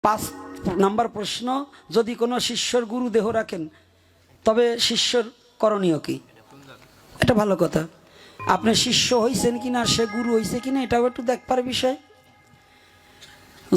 5 number প্রশ্ন, যদি কোনো শিষ্যর গুরু দেহ রাখেন তবে শিষ্যর করণীয় কি? এটা ভালো কথা। আপনি শিষ্য হইছেন কিনা, সে গুরু হইছে কিনা, এটাও একটু দেখবার বিষয়।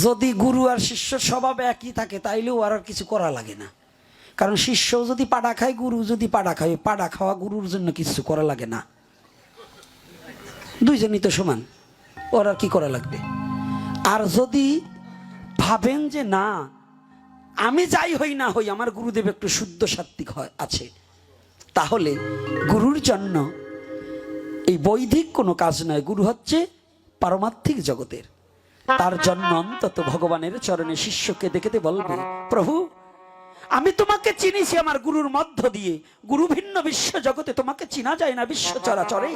যদি গুরু আর শিষ্যর স্বভাব একই থাকে তাইলেও আর কিছু করা লাগে না। কারণ শিষ্য যদি পাড়া খায়, গুরু যদি পাড়া খায়, পাড়া খাওয়া গুরুর জন্য কিছু করা লাগে না। দুইজনই তো সমান, ওর আর কি করা লাগবে। আর যদি ভাবেন যে না, আমি যাই হই না হই আমার গুরুদেব একটু শুদ্ধ সাত্ত্বিক আছে, তাহলে গুরুর জন্য এই বৈদিক কোনো কাজ নয়, গুরু হচ্ছে পারমার্থিক জগতের। তার জন্য অন্তত ভগবানের চরণে শিষ্যকে দেখতে বলবে, প্রভু আমি তোমাকে চিনিছি আমার গুরুর মধ্য দিয়ে, গুরু ভিন্ন বিশ্ব জগতে তোমাকে চিনা যায় না বিশ্ব চরাচরে।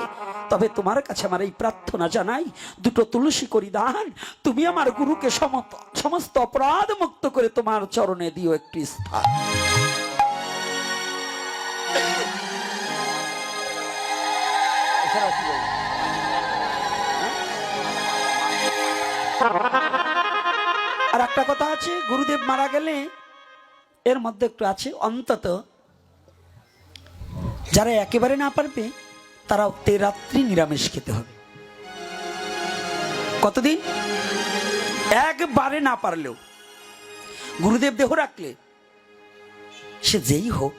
তবে তোমার কাছে আমার এই প্রার্থনা জানাই, দুটো তুলসী করি দান, তুমি আমার গুরুকে সমস্ত অপরাধ মুক্ত করে তোমার চরণে দিও একটি স্থান। আর একটা কথা আছে, গুরুদেব মারা গেলে এর মধ্যে একটু আছে, অন্তত যারা একেবারে না পারবে তারা রাত্রি নিরামিষ খেতে হবে। কতদিন? একবারে না পারলেও গুরুদেব দেহ রাখলে, সে যেই হোক,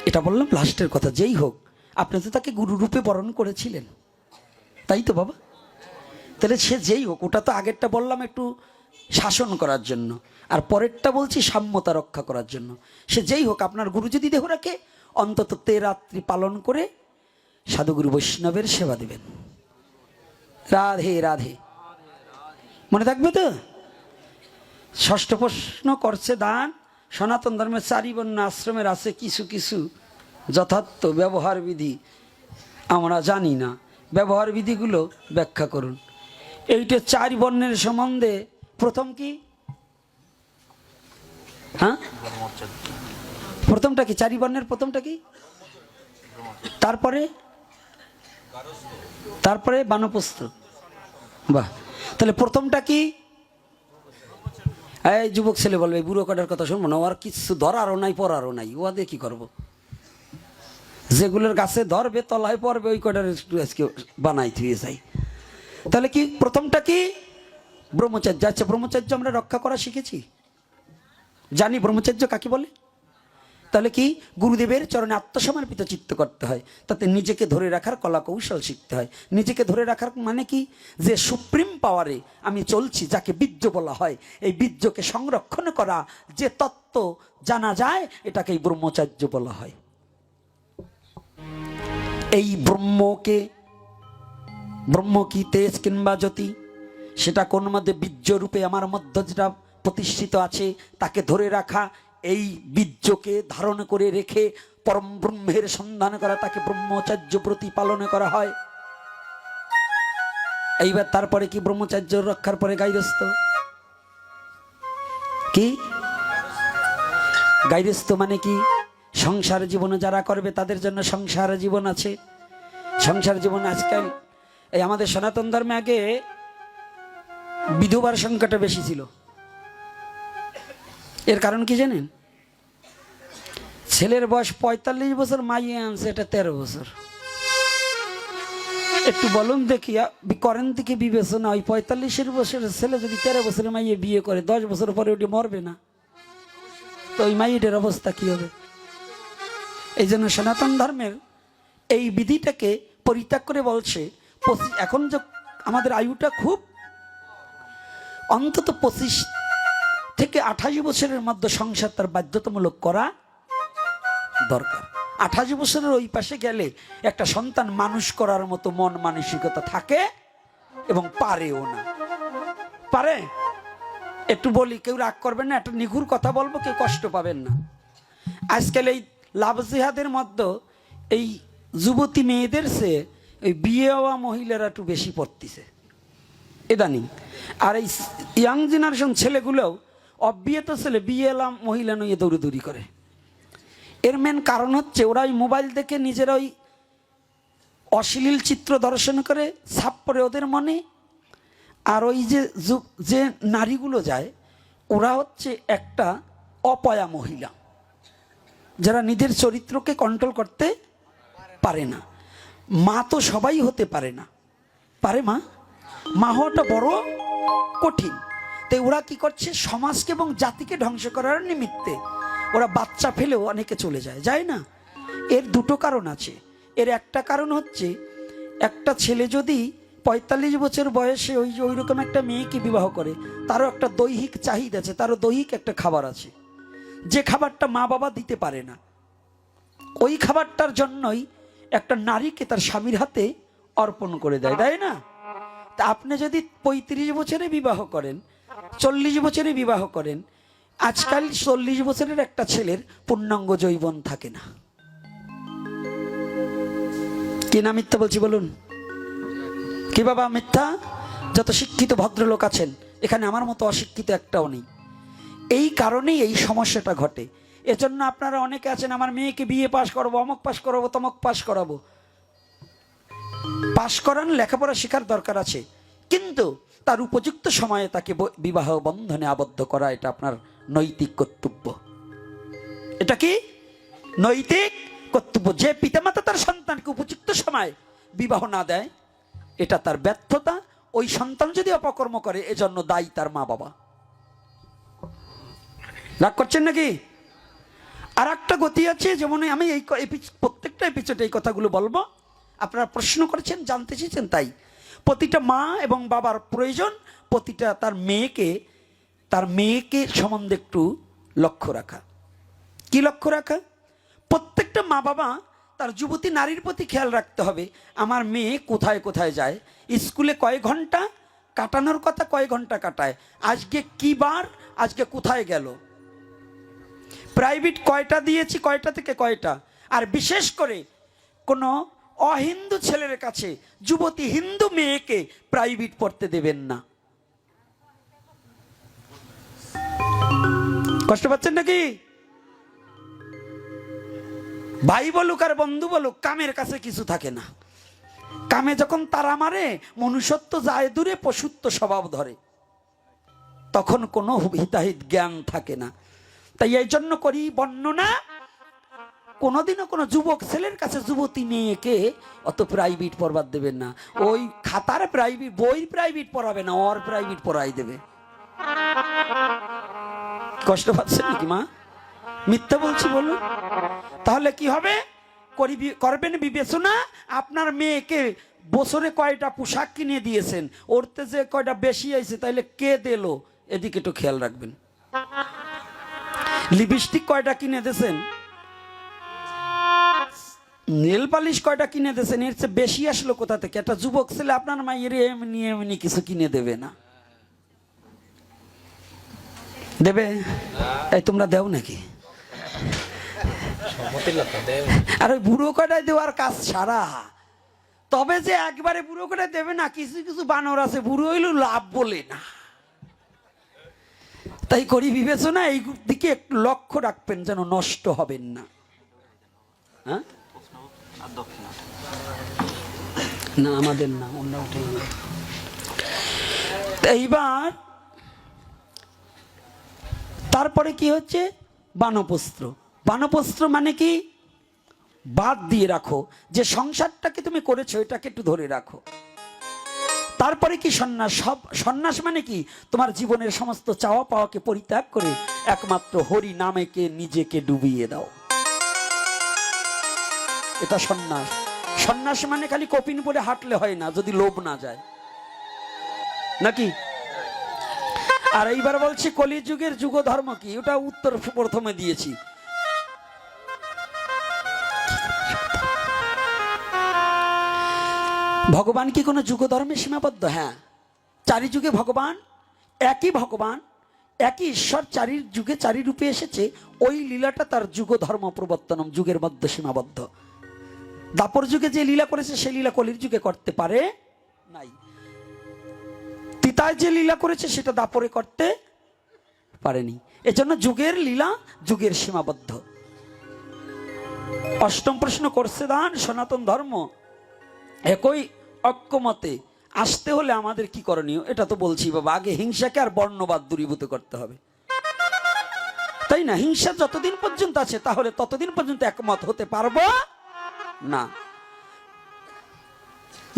এটা বললাম লাস্টের কথা, যেই হোক, আপনি তো তাকে গুরু রূপে বরণ করেছিলেন, তাই তো বাবা? তাহলে সে যেই হোক, ওটা তো আগেরটা বললাম একটু শাসন করার জন্য, আর পরেরটা বলছি সাম্যতা রক্ষা করার জন্য। সে যেই হোক, আপনার গুরু যদি দেহ রাখে, অন্তত রাত্রি পালন করে সাধুগুরু বৈষ্ণবের সেবা দেবেন। রাধে রাধে, মনে থাকবে তো? ষষ্ঠ প্রশ্ন করছে দান। সনাতন ধর্মের 4 বর্ণ আশ্রমের আছে কিছু কিছু যথার্থ ব্যবহার বিধি, আমরা জানি না, ব্যবহার বিধিগুলো ব্যাখ্যা করুন। এইটা 4 বর্ণের সম্বন্ধে প্রথম কি? হ্যাঁ, প্রথমটা কি? 4 বর্ণের প্রথমটা কি? তারপরে বানপ্রস্থ। বাহ, তাহলে প্রথমটা কি? এই যুবক ছেলে বলবে বুড়ো কাটার কথা শুনবো না, আর কিছু ধরারও নাই পড়ারও নাই, ও দিয়ে কি করবো? যেগুলোর গাছে ধরবে তলায় পড়বে ওই কটার আজকে বানাই থুয়ে যাই। তাহলে কি প্রথমটা কি? ব্রহ্মচর্য। আচ্ছা, ব্রহ্মচর্য আমরা রক্ষা করা শিখেছি, জানি ব্রহ্মচর্য কাকে বলে। তাহলে কি? গুরুদেবের চরণে আত্মসমর্পিত চিত্ত করতে হয়, তাতে নিজেকে ধরে রাখার কলা কৌশল শিখতে হয়। নিজেকে ধরে রাখার মানে কি? যে সুপ্রিম পাওয়ারে আমি চলছি, যাকে বীর্য বলা হয়, এই বীর্যকে সংরক্ষণ করা যে তত্ত্ব জানা যায়, এটাকেই ব্রহ্মচর্য বলা হয়। এই ব্রহ্ম কি তেজ কিংবা জ্যোতি, সেটা কোন মধ্যে বীর্য রূপে আমার মধ্যে যেটা প্রতিষ্ঠিত আছে, তাকে ধরে রাখা, এই বীর্যকে ধারণ করে রেখে পরম ব্রহ্মের সন্ধান করা, তাকে ব্রহ্মচর্য প্রতিপালন করা হয়। এইবার তারপরে কি? ব্রহ্মচর্য রক্ষার পরে গাইরস্থ। কি গাইরস্থ মানে কি? সংসার জীবনে যারা করবে তাদের জন্য সংসার জীবন আছে। সংসার জীবন আজকাল এই আমাদের সনাতন ধর্মে আগে বিধবার সংখ্যাটা বেশি ছিল। এর কারণ কি জানেন? ছেলের বয়স 45 বছর, মাইয়ে আনছে এটা 13 বছর। একটু বলুন দেখি, করেন থেকে বিবেচনা, ওই 45 বছরের ছেলে যদি 13 বছরের মাইয়ে বিয়ে করে, 10 বছর পরে ওটি মরবে না? তো ওই মাইয়েটার অবস্থা কি হবে? এই জন্য সনাতন ধর্মের এই বিধিটাকে পরিত্যাগ করে বলছে, এখন যে আমাদের আয়ুটা খুব অন্তত 25 থেকে 28 বছরের মধ্যে সংসার তার বাধ্যতামূলক করা দরকার। 28 বছরের ওই পাশে গেলে একটা সন্তান মানুষ করার মতো মন মানসিকতা থাকে এবং পারেও না। পারে? একটু বলি, কেউ রাগ করবেন না, একটা নিঘুর কথা বলবো, কেউ কষ্ট পাবেন না। আজকাল এই লাভ জিহাদের মধ্যে এই যুবতী মেয়েদের চেয়ে ওই বিয়ে হওয়া মহিলারা একটু বেশি পড়তেছে ইদানিং। আর এই ইয়াং জেনারেশন ছেলেগুলোও অবিয়েত ছেলে বিয়ে এলাম মহিলা নইয়ে দৌড়ি করে। এর মেন কারণ হচ্ছে ওরা ওই মোবাইল দেখে নিজেরা ওই অশ্লীল চিত্র দর্শন করে, ছাপ পড়ে ওদের মনে। আর ওই যে নারীগুলো যায়, ওরা হচ্ছে একটা অপয়া মহিলা, যারা নিজের চরিত্রকে কন্ট্রোল করতে পারে না। মা তো সবাই হতে পারে না, পারে মা? মা হওয়াটা বড় কঠিন। তাই ওরা কি করছে, সমাজকে এবং জাতিকে ধ্বংস করার নিমিত্তে ওরা বাচ্চা ফেলেও অনেকে চলে যায়, যায় না? এর দুটো কারণ আছে। এর একটা কারণ হচ্ছে, একটা ছেলে যদি 45 বছর বয়সে ওই রকম একটা মেয়েকে বিবাহ করে, তারও একটা দৈহিক চাহিদা আছে, তারও দৈহিক একটা খাবার আছে, যে খাবারটা মা বাবা দিতে পারে না। ওই খাবারটার জন্যই একটা নারীকে তার স্বামীর হাতে অর্পণ করে দেয়, তাই না? তা আপনি যদি 35 বছরে বিবাহ করেন, 40 বছরে বিবাহ করেন, আজকাল 40 বছরের একটা ছেলের পূর্ণাঙ্গ যৌবন থাকে না। কি না মিথ্যা বলছি বলুন? কি বাবা মিথ্যা? যত শিক্ষিত ভদ্রলোক আছেন এখানে, আমার মতো অশিক্ষিত একটাও নেই। এই কারণেই এই সমস্যাটা ঘটে। এজন্য আপনারা অনেকে আছেন, আমার মেয়েকে বিয়ে পাশ করাবো, অমক পাশ করাবো, তমক পাশ করাবো। পাশ করান, লেখাপড়া শেখার দরকার আছে, কিন্তু তার উপযুক্ত সময়ে তাকে বিবাহ বন্ধনে আবদ্ধ করা, এটা আপনার নৈতিক কর্তব্য। এটা কি নৈতিক কর্তব্য? যে পিতামাতা তার সন্তানকে উপযুক্ত সময় বিবাহ না দেয়, এটা তার ব্যর্থতা। ওই সন্তান যদি অপকর্ম করে, এজন্য দায়ী তার মা বাবা। রাগ করছেন নাকি? আর একটা গতি আছে, যেমন আমি এই প্রত্যেকটা এপিসোডে এই কথাগুলো বলবো। আপনারা প্রশ্ন করেছেন, জানতে চেয়েছেন, তাই প্রতিটা মা এবং বাবার প্রয়োজন প্রতিটা তার মেয়েকে সম্বন্ধে একটু লক্ষ্য রাখা। কি লক্ষ্য রাখা? প্রত্যেকটা মা বাবা তার যুবতী নারীর প্রতি খেয়াল রাখতে হবে, আমার মেয়ে কোথায় কোথায় যায়, স্কুলে কয় ঘন্টা কাটানোর কথা, কয় ঘন্টা কাটায়, আজকে কি বার, আজকে কোথায় গেল, প্রাইভেট কয়টা দিয়েছি, কয়টা থেকে কয়টা। আর বিশেষ করে কোনো অহিন্দু ছেলের কাছে যুবতী হিন্দু মেয়েকে প্রাইভেট পড়তে দেবেন না। কষ্ট পাচ্ছেন নাকি? ভাই বলুক আর বন্ধু বলুক, কামের কাছে কিছু থাকে না। কামে যখন তারা মারে, মনুষ্যত্ব যায় দূরে, পশুত্ব স্বভাব ধরে, তখন কোনো হিতাহিত জ্ঞান থাকে না। তাই এই জন্য করি বর্ণনা, কোনোদিনও কোনো যুবক ছেলের কাছে যুবতী মেয়েকে অত প্রাইভেট পড়বার দেবেন না। ওই খাতার প্রাইভেট, বই প্রাইভেট পড়াবে না, ওর প্রাইভেট পড়াই দেবে। কষ্ট পাচ্ছেন নাকি মা? মিথ্যা বলছি বলুন? তাহলে কি হবে? করবেন বিবেচনা, আপনার মেয়েকে বছরে কয়টা পোশাক কিনে দিয়েছেন, ওরতে যে কয়টা বেশি আইছে, তাইলে কে দিল, এদিকে একটু খেয়াল রাখবেন। লিপস্টিক কয়টা কিনে দিয়েছেন, নেল পালিশ কয়টা কিনে দিয়েছেন, এর চেয়ে বেশি আসলো কোথা থেকে? একটা যুবক ছেলে আপনার মায়ের এমনি এমনি কিছু কিনে দেবে না, দেবে? এই তোমরা দেও নাকি? আর ওই বুড়ো কটায় দেওয়ার কাজ ছাড়া, তবে যে একবারে বুড়ো কটায় দেবে না, কিছু কিছু বানর আছে বুড়ো হইলেও লাভ বলে না। তাই করি বিবেচনা, এই দিকে একটু লক্ষ্য রাখবেন যেন নষ্ট হবেন না। হ্যাঁ না, আমাদের না, অন্য উঠে। এইবার তারপরে কি হচ্ছে? বানপ্রস্ত্র। বানপ্রস্ত্র মানে কি? বাদ দিয়ে রাখো, যে সংসারটাকে তুমি করেছো এটাকে একটু ধরে রাখো। তারপরে কি সন্ন্যাস। সন্ন্যাস মানে কি? তোমার জীবনের সমস্ত চাওয়া পাওয়াকে পরিত্যাগ করে একমাত্র হরি নামেকে নিজেকে ডুবিয়ে দাও, এটা সন্ন্যাস। সন্ন্যাস মানে খালি কপিন পরে হাঁটলে হয় না, যদি লোভ না যায় নাকি। আর এইবার বলছি কলিযুগের যুগ ধর্ম কি, ওটা উত্তর প্রথমে দিয়েছি। ভগবান কি কোনো যুগ ধর্মে সীমাবদ্ধ? হ্যাঁ, চারি যুগে ভগবান, একই ঈশ্বর চারি যুগে চারি রূপে এসেছে। ওই লীলাটা তার যুগ ধর্ম প্রবর্তনম, যুগের মধ্যে সীমাবদ্ধ। দাপর যুগে যে লীলা করেছে সেই লীলা কলির যুগে করতে পারে নাই। তিতায় যে লীলা করেছে সেটা দাপরে করতে পারেনি। এজন্য যুগের লীলা যুগের সীমাবদ্ধ। অষ্টম প্রশ্ন করছে দান সনাতন ধর্ম একই ঐক্যমতে আসতে হলে আমাদের কি করণীয়? এটা তো বলছি বাবা, আগে হিংসাকে আর বর্ণবাদ দূরীভূত করতে হবে। তাই না? হিংসা যতদিন পর্যন্ত আছে তাহলে ততদিন পর্যন্ত একমত হতে পারবো না।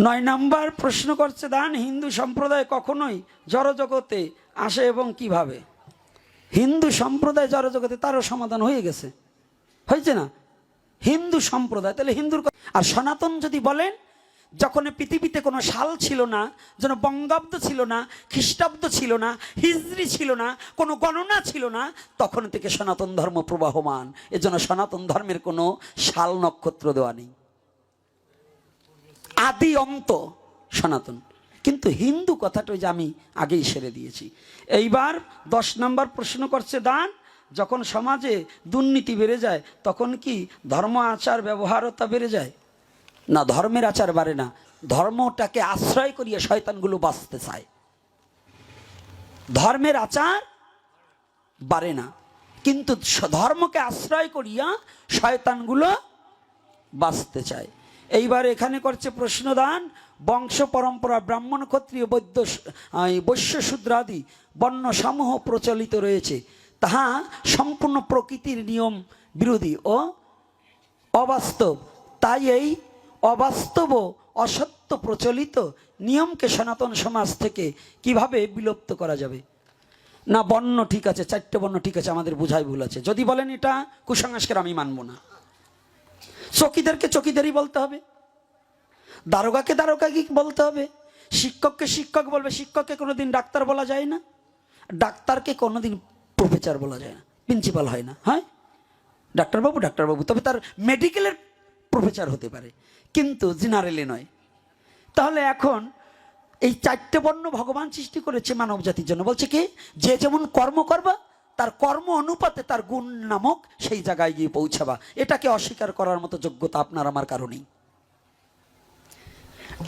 9 নম্বর প্রশ্ন করছে দান, হিন্দু সম্প্রদায় কখনোই জড়জগতে আসে এবং কিভাবে? হিন্দু সম্প্রদায় জড়জগতে, তারও সমাধান হয়ে গেছে, হয়েছে না? হিন্দু সম্প্রদায়, তাহলে হিন্দুর। আর সনাতন যদি বলেন, যখন পৃথিবীতে কোনো সাল ছিল না, যেন বঙ্গাব্দ ছিল না, খ্রিস্টাব্দ ছিল না, হিজরি ছিল না, কোনো গণনা ছিল না, তখন থেকে সনাতন ধর্ম প্রবাহমান। এজন্য সনাতন ধর্মের কোনো সাল নক্ষত্র দেওয়া নেই, আদি অন্ত সনাতন। কিন্তু হিন্দু কথাটা ওই যে আমি আগেই সেরে দিয়েছি। এইবার 10 নম্বর প্রশ্ন করছে দান, যখন সমাজে দুর্নীতি বেড়ে যায় তখন কি ধর্ম আচার ব্যবহারতা বেড়ে যায়? না, ধর্মের আচার বাড়ে না, ধর্মটাকে আশ্রয় করিয়া শয়তানগুলো বাঁচতে চায়। ধর্মের আচার বাড়ে না, কিন্তু ধর্মকে আশ্রয় করিয়া শয়তানগুলো বাঁচতে চায়। এইবার এখানে করছে প্রশ্নদান, বংশ পরম্পরা ব্রাহ্মণ ক্ষত্রিয় বৈশ্য শূদ্রাদি বর্ণ সমূহ প্রচলিত রয়েছে, তাহা সম্পূর্ণ প্রকৃতির নিয়ম বিরোধী ও অবাস্তব। তাই এই অবাস্তব অসত্য প্রচলিত নিয়মকে সনাতন সমাজ থেকে কিভাবে বিলুপ্ত করা যাবে? না, বর্ণ ঠিক আছে, 4টে বর্ণ ঠিক আছে, আমাদের বোঝায় ভুল আছে। যদি বলেন এটা কুসংস্কার, আমি মানব না। চকিদারকে চকিদারি বলতে হবে, দারোগাকে দারোগাকে বলতে হবে, শিক্ষককে শিক্ষক বলবে। শিক্ষককে কোনোদিন ডাক্তার বলা যায় না, ডাক্তারকে কোনোদিন প্রফেসর বলা যায় না, প্রিন্সিপাল হয় না, হয় ডাক্তারবাবু ডাক্তারবাবু, তবে তার মেডিকেলের প্রফেসর হতে পারে, কিন্তু জেনারেলে নয়। তাহলে এখন এই 4টে বর্ণ ভগবান সৃষ্টি করেছে মানব জাতির জন্য। বলছে কি, যে যেমন কর্ম করবা তার কর্ম অনুপাতে তার গুণ নামক সেই জায়গায় গিয়ে পৌঁছাবা। এটাকে অস্বীকার করার মতো যোগ্যতা আপনার আমার কারণেই।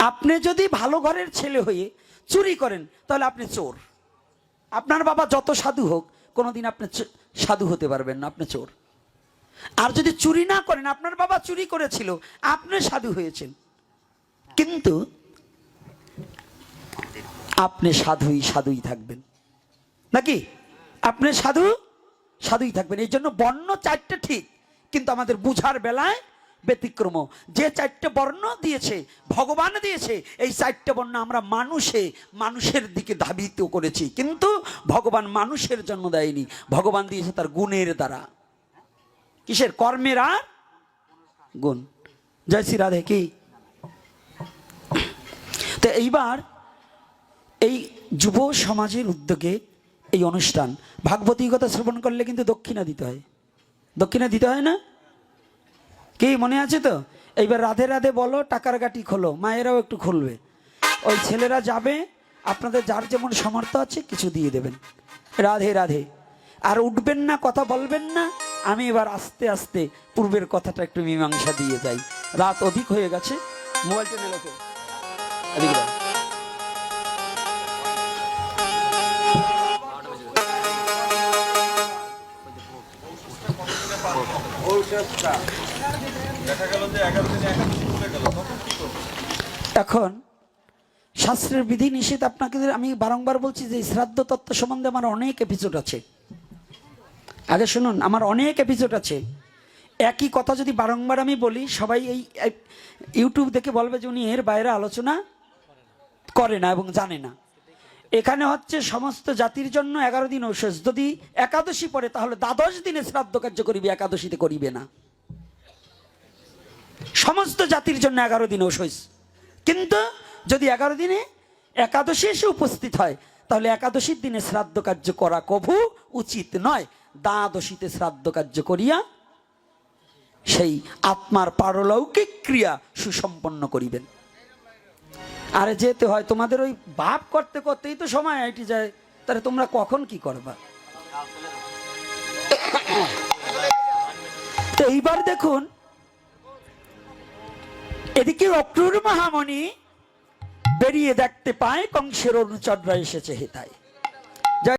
আপনি যদি ভালো ঘরের ছেলে হয়ে চুরি করেন তাহলে আপনি চোর। আপনার বাবা যত সাধু হোক কোনোদিন আপনি সাধু হতে পারবেন না, আপনি চোর। আর যদি চুরি না করেন, আপনার বাবা চুরি করেছিল, আপনি সাধু হয়েছেন, কিন্তু আপনি সাধুই থাকবেন নাকি? আপনি সাধুই থাকবেন। এই জন্য বর্ণ 4টে ঠিক, কিন্তু আমাদের বুঝার বেলায় ব্যতিক্রম। যে 4টে বর্ণ দিয়েছে ভগবান দিয়েছে, এই 4টে বর্ণ আমরা মানুষের দিকে ধাবিত করেছি, কিন্তু ভগবান মানুষের জন্ম দেয়নি, ভগবান দিয়েছে তার গুণের দ্বারা। কিসের? কর্মের আর গুণ। জয় শ্রী রাধে কি। তো এইবার এই যুব সমাজের উদ্যোগে এই অনুষ্ঠান, ভাগবতী কথা শ্রবণ করলে কিন্তু দক্ষিণা দিতে হয়। দক্ষিণা দিতে হয় না? কি মনে আছে তো? এইবার রাধে রাধে বলো, টাকার গাটি খোলো, মায়েরাও একটু খুলবে। ওই ছেলেরা যাবে, আপনাদের যার যেমন সামর্থ্য আছে কিছু দিয়ে দেবেন। রাধে রাধে। আর উঠবেন না, কথা বলবেন না। আমি এবার আস্তে আস্তে পূর্বের কথাটা একটু মীমাংসা দিয়ে যাই, রাত অধিক হয়ে গেছে। মোবাইলটা নিয়ে লোকে এদিকে দাও। এখন শাস্ত্রের বিধি নিষেধ আপনাকে আমি বারংবার বলছি যে শ্রাদ্ধ তত্ত্ব সম্বন্ধে আমার অনেক এপিসোড আছে। আগে শুনুন, আমার অনেক এপিসোড আছে। একই কথা যদি বারংবার আমি বলি, সবাই এই ইউটিউব দেখে বলবে যে উনি এর বাইরে আলোচনা করে না এবং জানে না। এখানে হচ্ছে সমস্ত জাতির জন্য 11 দিন ঔষধ। যদি একাদশী পড়ে তাহলে 12 দিনে শ্রাদ্ধ কার্য করিবে, একাদশীতে করিবে না। সমস্ত জাতির জন্য 11 দিন ঔষধ, কিন্তু যদি 11 দিনে একাদশী এসে উপস্থিত হয় তাহলে একাদশীর দিনে শ্রাদ্ধ কার্য করা কভু উচিত নয়। দ্বাদশীতে শ্রাদ্ধ কার্য করিয়া সেই আত্মার পারলৌকিক ক্রিয়া সুসম্পন্ন করিবেন। আরে যেতে হয়, তোমাদের ওই ভাব করতে করতেই তো সময় আইটি যায়, তাহলে তোমরা কখন কি করবা? তো এইবার দেখুন, এদিকে অক্রূর মহামণি বেরিয়ে দেখতে পায় কংসের অনুচররা এসেছে হেতায়।